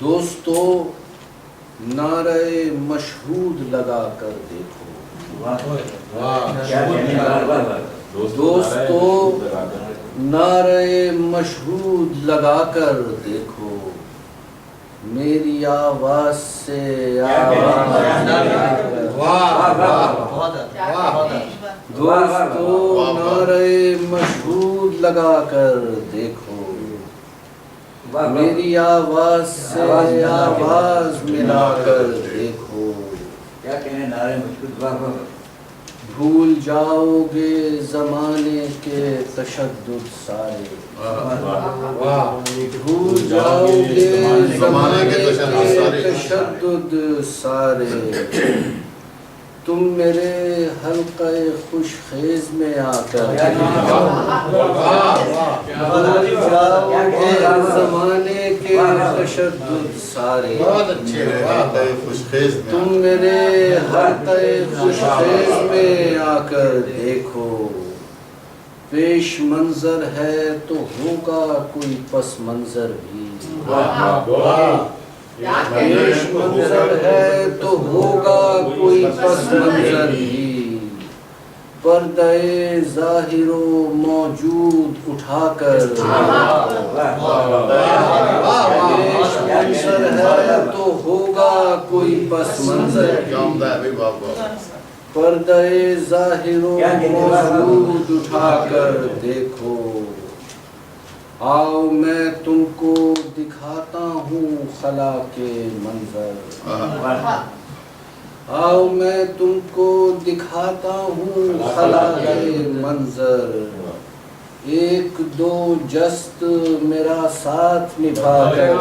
دوستو نعرے مشہود لگا کر دیکھو، دوستو نعرے مشہود لگا کر دیکھو، میری آواز سے دوستو نعرے مشہود لگا کر دیکھو، میری آواز سے آواز ملا کر دیکھو، کیا کہنے نعرے مشہود بھول جاؤ گے زمانے کے تشدد سارے، بھول جاؤ گے زمانے کے تشدد سارے، تم میرے حلقہ خوش خیز میں آ کر بھول جاؤ گے زمانے کے تشدد سارے، تم میرے حلقہ خوش خیز میں آ کر دیکھو، پیش منظر ہے تو ہوگا کوئی پس منظر بھی، پیش منظر ہے تو ہوگا کوئی پس منظر بھی، پردہ ظاہر و موجود اٹھا کر پیش منظر ہے تو ہوگا کوئی پس منظر بھی، پردہ ظاہر و موجود اٹھا کر دیکھو، آؤ میں تم کو دکھاتا ہوں خلا کے منظر، آؤ میں تم کو دکھاتا ہوں خلا کے منظر، ایک دو جست میرا ساتھ نبھا کر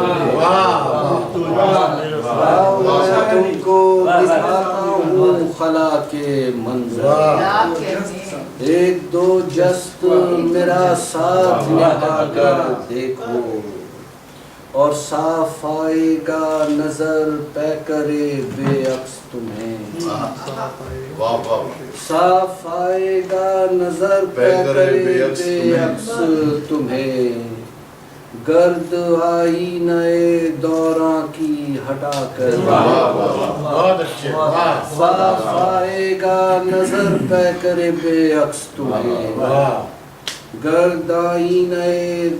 آؤ میں تم کو دکھاتا ہوں خلا کے منظر، ایک دو جست میرا ساتھ نبھا کر دیکھو، اور صاف آئے گا نظر پیکرے بے عکس تمہیں، صاف آئے گا نظر پیکرے بے عکس تمہیں، گرد آئینہ دوراں کی ہٹا کر صاف آئے گا نظر پیکرے بے عکس تمہیں، گرد آئینہ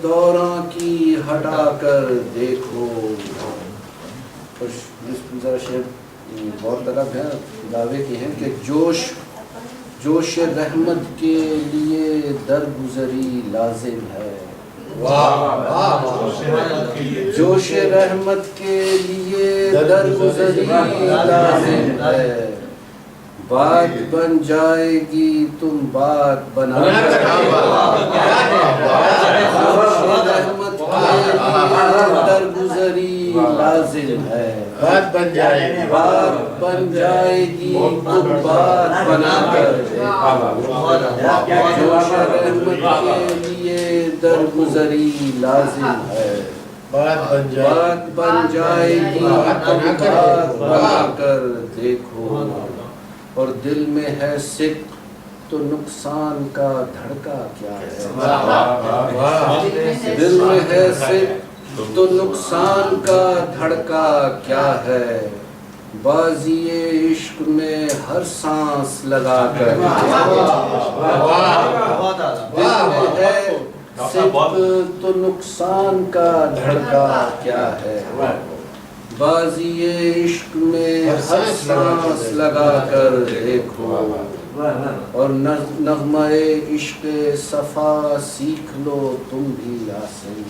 دوراں کی ہٹا کر دیکھو۔ ذرا شعر بہت طلب ہے، دعوے کی ہیں کہ جوش رحمت کے لیے درگزری لازم ہے، جوش رحمت کے لیے درگزری لازم ہے، بات بن جائے گی تم بات بنا کر جوش رحمت کے لیے درگزری لازم ہے، بات بن جائے گی تم بات بنا کر جوش رحمت کے لیے درگزری لازم ہے، بات بن جائے گی تم بات بنا کر دیکھو، اور دل میں ہے صدق تو نقصان کا دھڑکا کیا ہے، دل میں ہے صدق تو نقصان کا دھڑکا کیا ہے، بازی عشق میں ہر سانس لگا کر دل میں ہے صدق تو نقصان کا دھڑکا کیا ہے، بازی عشق میں ہر سانس لگا کر دیکھو، اور نغمہ عشق صفا سیکھ لو تم بھی یاسین،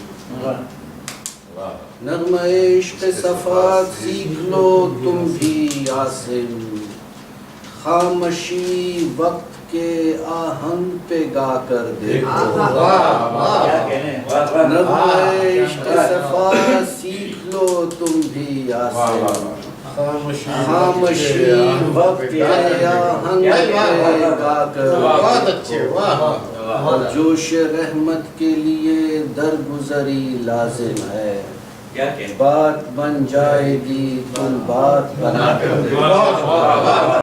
نغمہ عشق صفا سیکھ لو تم بھی یاسین، خاموشی وقت کے آہنگ پہ گا کر دیکھو، نغمہ عشق صفا سیکھ لو تم بھی یاسین، خاموشی وقت کے آہنگ پہ گا کر دیکھو، اور جوش رحمت کے لیے درگزری لازم ہے، بات بن جائے گی تم بات بنا کر دیکھو۔